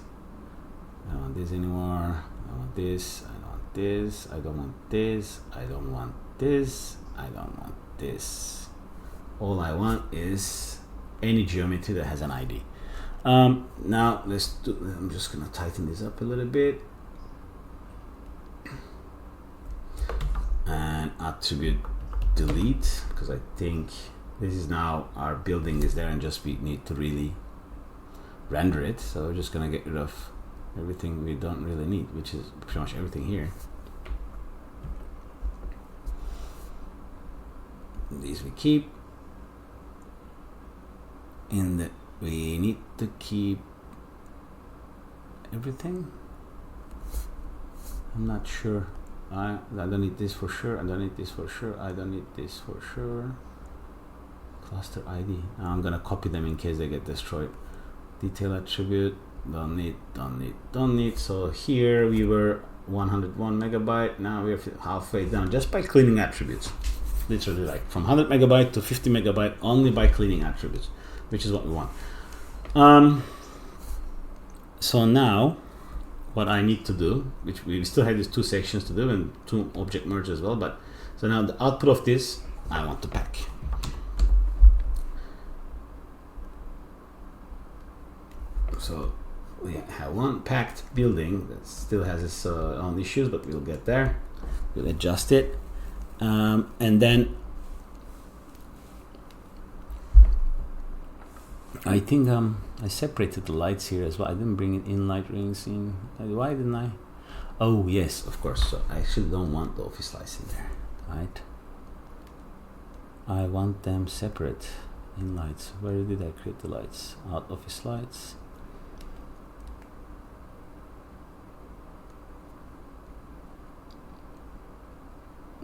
I don't want this anymore, I don't want this, I don't want this, I don't want this, I don't want this, I don't want this. All I want is any geometry that has an ID. Now let's do, I'm just gonna tighten this up a little bit. And attribute delete, because I think this is now our building is there and just we need to really render it. So we're just gonna get rid of everything we don't really need, which is pretty much everything here. These we keep, and we need to keep everything. I'm not sure. I don't need this for sure. I don't need this for sure. I don't need this for sure. Cluster ID. Now I'm gonna copy them in case they get destroyed. Detail attribute. Don't need. So here we were 101 megabyte. Now we're halfway down just by cleaning attributes. Literally, like from 100 megabyte to 50 megabyte only by cleaning attributes, which is what we want. So now, what I need to do, which we still have these two sections to do and two object merge as well, but so now the output of this I want to pack. So we have one packed building that still has its own issues, but we'll get there. We'll adjust it, and then I think I separated the lights here as well. I didn't bring in light rings in. Why didn't I? Oh yes, of course. So I actually don't want the office lights in there, right? I want them separate in lights. Where did I create the lights? Out office lights.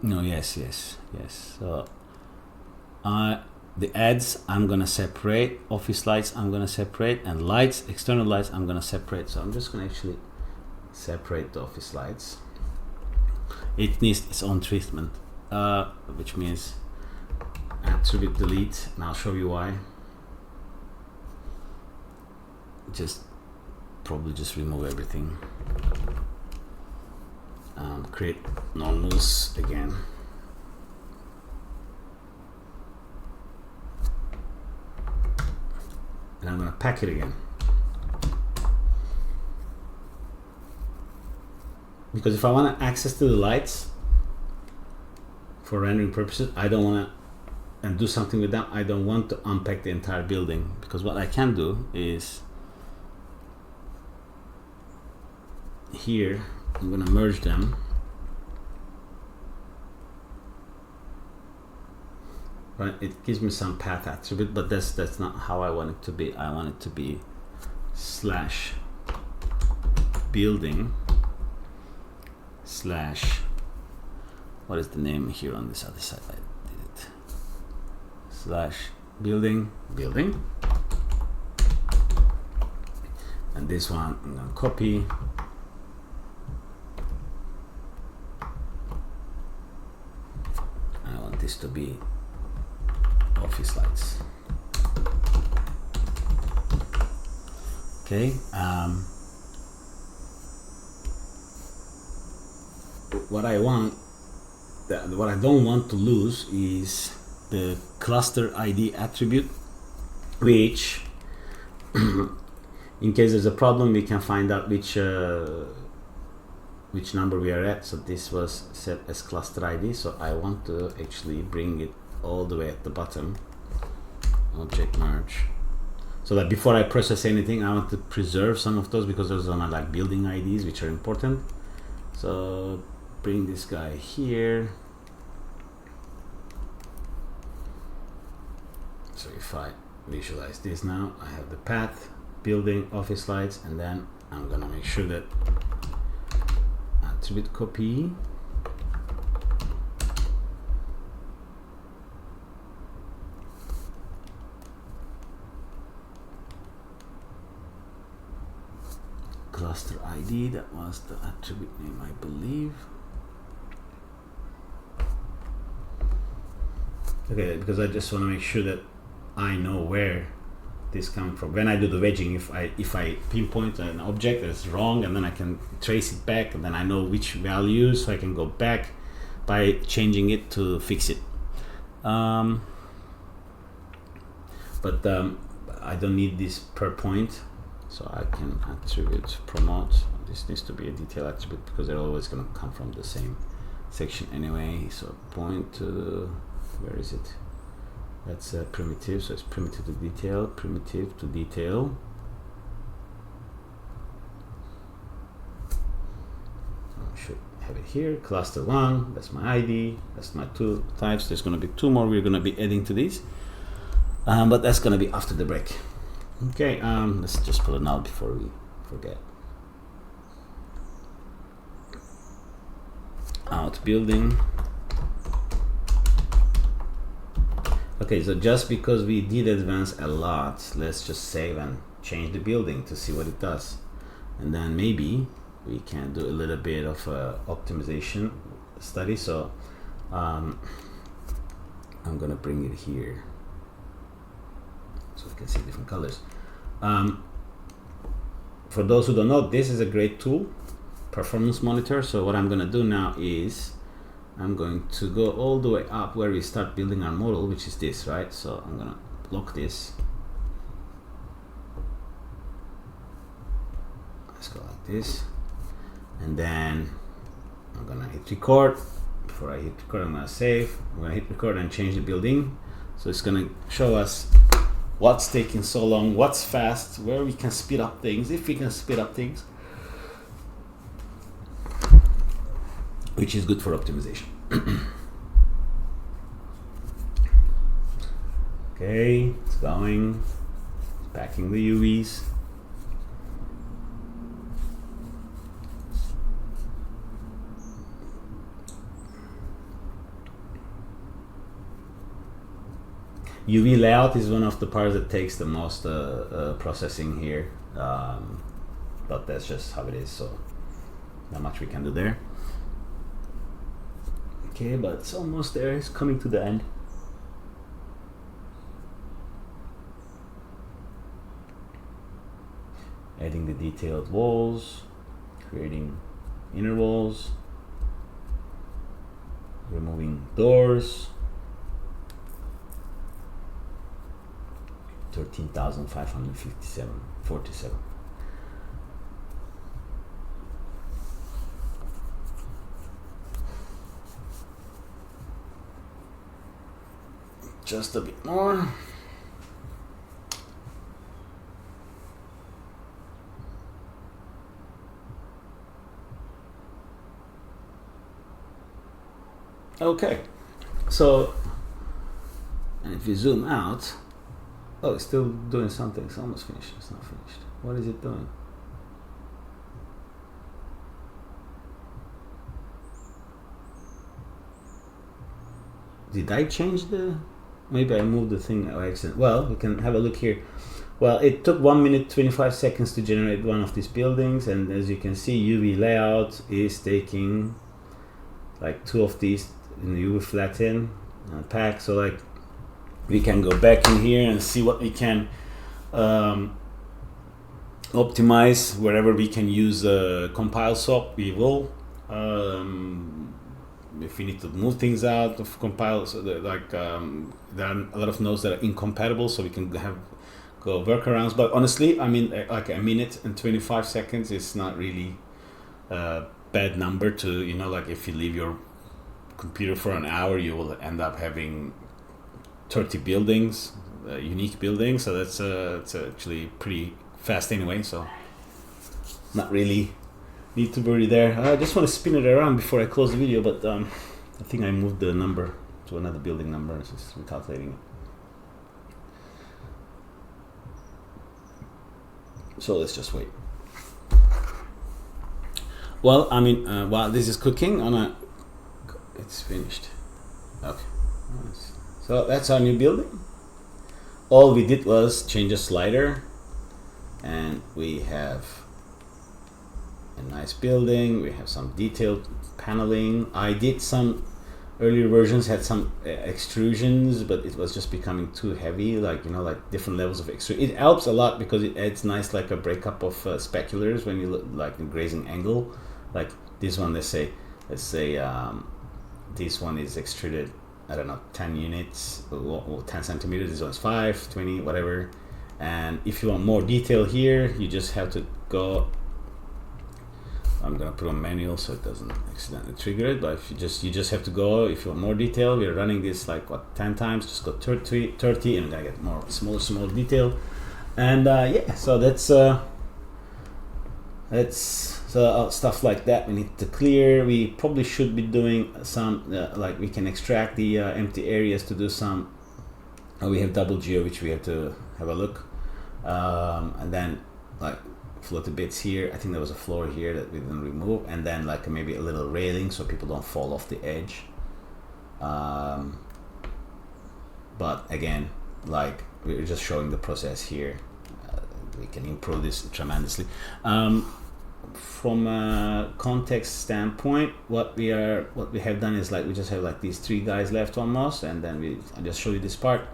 No, yes. So the ads I'm gonna separate, office lights I'm gonna separate, and lights, external lights I'm gonna separate. So I'm just gonna actually separate the office lights. It needs its own treatment, which means attribute delete, and I'll show you why. Probably just remove everything. Create normals again. And I'm going to pack it again. because if I want access to the lights for rendering purposes, I don't want to, and do something with them, I don't want to unpack the entire building, because what I can do is here I'm going to merge them, right? It gives me some path attribute, but that's not how I want it to be. I want it to be slash building slash, what is the name here on this other side? I did it. Slash building, and this one I'm going to copy. I want this to be office lights. Okay. What I want, what I don't want to lose is the cluster ID attribute, which in case there's a problem, we can find out which number we are at. So this was set as cluster ID, so I want to actually bring it all the way at the bottom, object merge, so that before I process anything, I want to preserve some of those, because those are not like building IDs, which are important. So bring this guy here. So if I visualize this now, I have the path, building, office lights, and then I'm gonna make sure that attribute copy, cluster ID, that was the attribute name, I believe. Okay, because I just want to make sure that I know where this coming from. When I do the wedging, if I pinpoint an object that's wrong, and then I can trace it back, and then I know which value, so I can go back by changing it to fix it. But I don't need this per point, so I can attribute promote. This needs to be a detail attribute, because they're always going to come from the same section anyway. So point to, where is it? That's a primitive, so it's primitive to detail, primitive to detail. I should have it here, cluster 1, that's my ID, that's my 2 types. There's going to be 2 more we're going to be adding to these, but that's going to be after the break. Okay, let's just put a null before we forget. Out building. Okay, so just because we did advance a lot, let's just save and change the building to see what it does. And then maybe we can do a little bit of optimization study. So I'm gonna bring it here so we can see different colors. For those who don't know, this is a great tool, performance monitor. So what I'm gonna do now is I'm going to go all the way up where we start building our model, which is this, right? So I'm gonna block this. Let's go like this. And then I'm gonna hit record. Before I hit record, I'm gonna save. I'm gonna hit record and change the building. So it's gonna show us what's taking so long, what's fast, where we can speed up things, if we can speed up things, which is good for optimization. Okay, it's going, it's packing the UVs. UV layout is one of the parts that takes the most processing here, but that's just how it is, so not much we can do there. Okay, but it's almost there, it's coming to the end. Adding the detailed walls, creating inner walls, removing doors. 13,547.47. Just a bit more. Okay, so, and if you zoom out, oh, it's still doing something. It's almost finished. It's not finished. What is it doing? Did I change the? Maybe I moved the thing by accident. Well, we can have a look here. Well, it took 1 minute 25 seconds to generate one of these buildings, and as you can see, UV layout is taking like 2 of these in the UV flatten pack. So like we can go back in here and see what we can optimize. Wherever we can use compile swap, we will. If we need to move things out of compile, so that, like there are a lot of nodes that are incompatible, so we can go workarounds. But honestly, I mean, like 1 minute and 25 seconds is not really a bad number to, you know, like if you leave your computer for an hour, you will end up having 30 buildings, unique buildings. So that's it's actually pretty fast anyway. So not really need to worry there. I just want to spin it around before I close the video, but I think I moved the number to another building number. It's just recalculating it. So let's just wait. Well, I mean, while this is cooking, it's finished. Okay, so that's our new building. All we did was change a slider, and we have a nice building. We have some detailed paneling. I did some earlier versions had some extrusions, but it was just becoming too heavy, like, you know, like different levels of extrusion. It helps a lot because it adds nice, like a breakup of speculars when you look like in grazing angle. Like this one, let's say this one is extruded, I don't know, 10 units or 10 centimeters. This one's 5, 20, whatever. And if you want more detail here, you just have to go. I'm gonna put on manual so it doesn't accidentally trigger it, but if you just have to go. If you want more detail, we're running this like what, 10 times, just go 30 and you're gonna get more small detail. And yeah, so that's stuff like that we need to clear. We probably should be doing some like we can extract the empty areas to do some. We have double geo, which we have to have a look, and then like floated bits here. I think there was a floor here that we didn't remove, and then like maybe a little railing so people don't fall off the edge. But again, like we're just showing the process here. We can improve this tremendously. From a context standpoint, what we have done is like we just have like these 3 guys left almost, and then I just show you this part,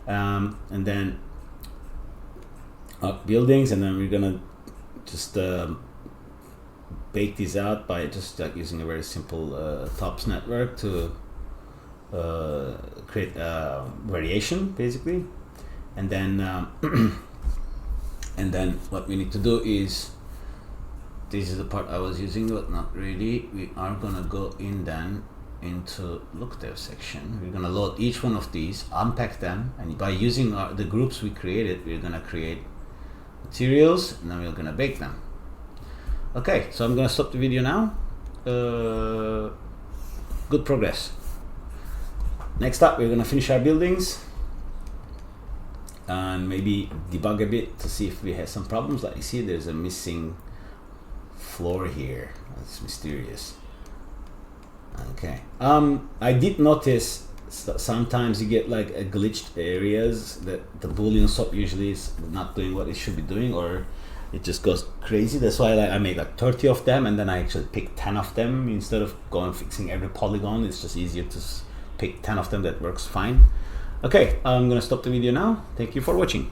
and then buildings, and then we're gonna just bake these out by just like using a very simple TOPS network to create variation basically, and then and then what we need to do is, this is the part I was using, but not really. We are gonna go in then into LookDev section. We're gonna load each one of these, unpack them, and by using the groups we created, we're gonna create materials, and then we're gonna bake them. Okay, so I'm gonna stop the video now. Good progress. Next up, we're gonna finish our buildings and maybe debug a bit to see if we have some problems. Like you see, there's a missing floor here. That's mysterious. Okay. I did notice sometimes you get like a glitched areas that the Boolean swap usually is not doing what it should be doing, or it just goes crazy. That's why I made like 30 of them, and then I actually picked 10 of them instead of going fixing every polygon. It's just easier to pick 10 of them that works fine. Okay, I'm gonna stop the video now. Thank you for watching.